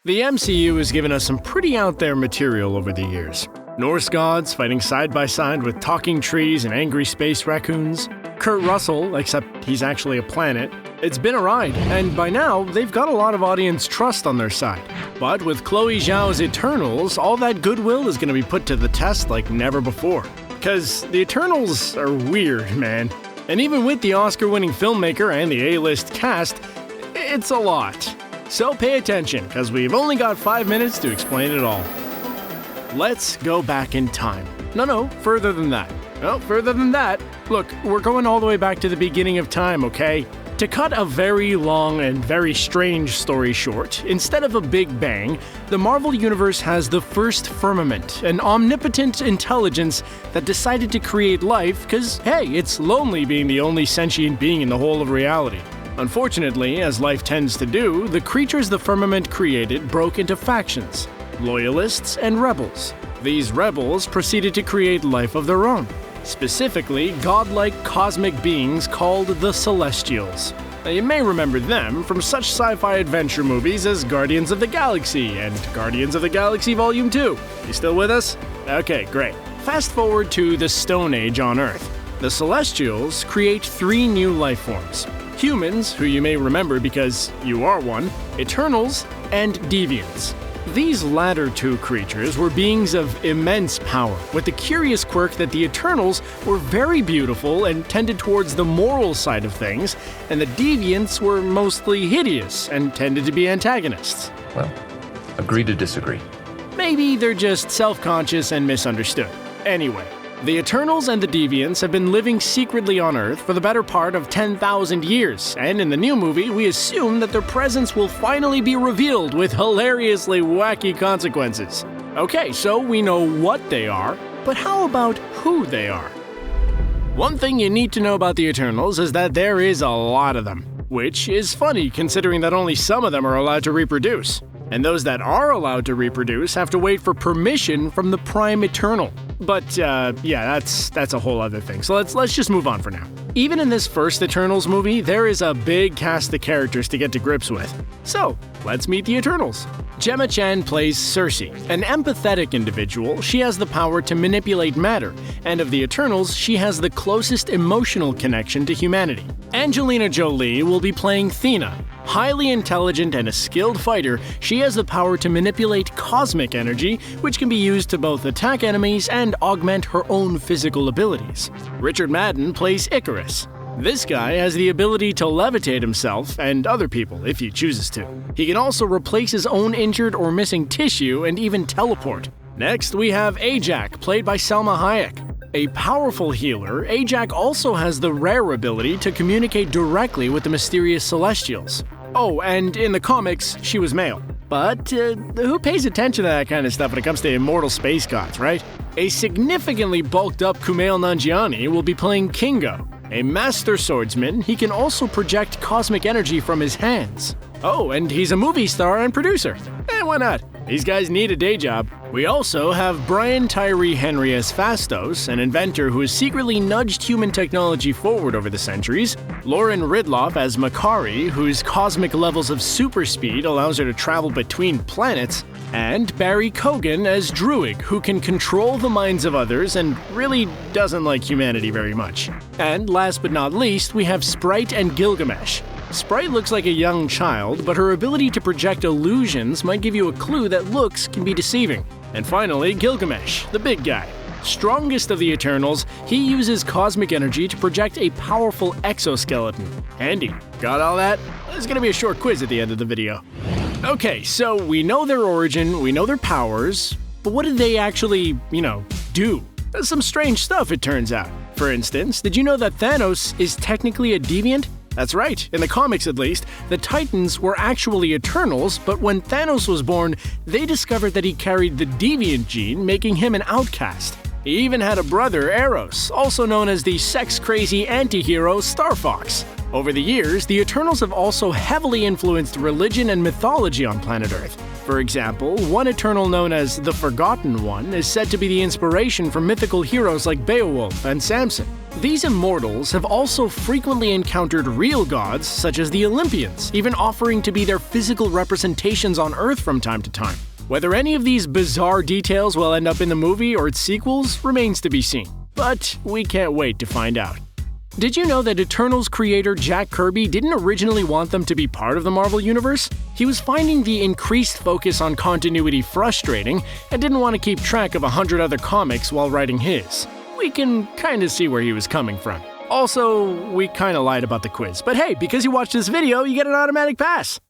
The MCU has given us some pretty out there material over the years. Norse gods fighting side by side with talking trees and angry space raccoons. Kurt Russell, except he's actually a planet. It's been a ride, and by now, they've got a lot of audience trust on their side. But with Chloé Zhao's Eternals, all that goodwill is going to be put to the test like never before. Because the Eternals are weird, man. And even with the Oscar-winning filmmaker and the A-list cast, it's a lot. So pay attention, because we've only got 5 minutes to explain it all. Let's go back in time. No, further than that. No, further than that. Look, we're going all the way back to the beginning of time, okay? To cut a very long and very strange story short, instead of a Big Bang, the Marvel Universe has the first firmament, an omnipotent intelligence that decided to create life because, hey, it's lonely being the only sentient being in the whole of reality. Unfortunately, as life tends to do, the creatures the firmament created broke into factions, loyalists and rebels. These rebels proceeded to create life of their own, specifically godlike cosmic beings called the Celestials. Now, you may remember them from such sci-fi adventure movies as Guardians of the Galaxy and Guardians of the Galaxy Volume 2. You still with us? Okay, great. Fast forward to the Stone Age on Earth. The Celestials create 3 new life forms. Humans, who you may remember because you are one, Eternals, and Deviants. These latter 2 creatures were beings of immense power, with the curious quirk that the Eternals were very beautiful and tended towards the moral side of things, and the Deviants were mostly hideous and tended to be antagonists. Well, agree to disagree. Maybe they're just self-conscious and misunderstood. Anyway, the Eternals and the Deviants have been living secretly on Earth for the better part of 10,000 years, and in the new movie, we assume that their presence will finally be revealed with hilariously wacky consequences. Okay, so we know what they are, but how about who they are? One thing you need to know about the Eternals is that there is a lot of them, which is funny considering that only some of them are allowed to reproduce. And those that are allowed to reproduce have to wait for permission from the Prime Eternal. But yeah, that's a whole other thing, so let's just move on for now. Even in this first Eternals movie, there is a big cast of characters to get to grips with. So, let's meet the Eternals. Gemma Chan plays Cersei, an empathetic individual. She has the power to manipulate matter, and of the Eternals, she has the closest emotional connection to humanity. Angelina Jolie will be playing Thena. Highly intelligent and a skilled fighter, she has the power to manipulate cosmic energy, which can be used to both attack enemies and augment her own physical abilities. Richard Madden plays Icarus. This guy has the ability to levitate himself and other people if he chooses to. He can also replace his own injured or missing tissue and even teleport. Next, we have Ajak, played by Salma Hayek. A powerful healer, Ajak also has the rare ability to communicate directly with the mysterious Celestials. Oh, and in the comics, she was male. But who pays attention to that kind of stuff when it comes to immortal space gods, right? A significantly bulked up Kumail Nanjiani will be playing Kingo. A master swordsman, he can also project cosmic energy from his hands. Oh, and he's a movie star and producer. Why not? These guys need a day job. We also have Brian Tyree Henry as Phastos, an inventor who has secretly nudged human technology forward over the centuries, Lauren Ridloff as Makari, whose cosmic levels of super speed allows her to travel between planets, and Barry Kogan as Druig, who can control the minds of others and really doesn't like humanity very much. And last but not least, we have Sprite and Gilgamesh. Sprite looks like a young child, but her ability to project illusions might give you a clue that looks can be deceiving. And finally, Gilgamesh, the big guy. Strongest of the Eternals, he uses cosmic energy to project a powerful exoskeleton. Handy. Got all that? There's gonna be a short quiz at the end of the video. Okay, so we know their origin, we know their powers, but what did they actually, do? Some strange stuff, it turns out. For instance, did you know that Thanos is technically a deviant? That's right, in the comics at least, the Titans were actually Eternals, but when Thanos was born, they discovered that he carried the deviant gene, making him an outcast. He even had a brother, Eros, also known as the sex-crazy anti-hero Star Fox. Over the years, the Eternals have also heavily influenced religion and mythology on planet Earth. For example, one Eternal known as the Forgotten One is said to be the inspiration for mythical heroes like Beowulf and Samson. These immortals have also frequently encountered real gods, such as the Olympians, even offering to be their physical representations on Earth from time to time. Whether any of these bizarre details will end up in the movie or its sequels remains to be seen, but we can't wait to find out. Did you know that Eternals creator Jack Kirby didn't originally want them to be part of the Marvel Universe? He was finding the increased focus on continuity frustrating and didn't want to keep track of 100 other comics while writing his. We can kinda see where he was coming from. Also, we kinda lied about the quiz, but hey, because you watched this video, you get an automatic pass!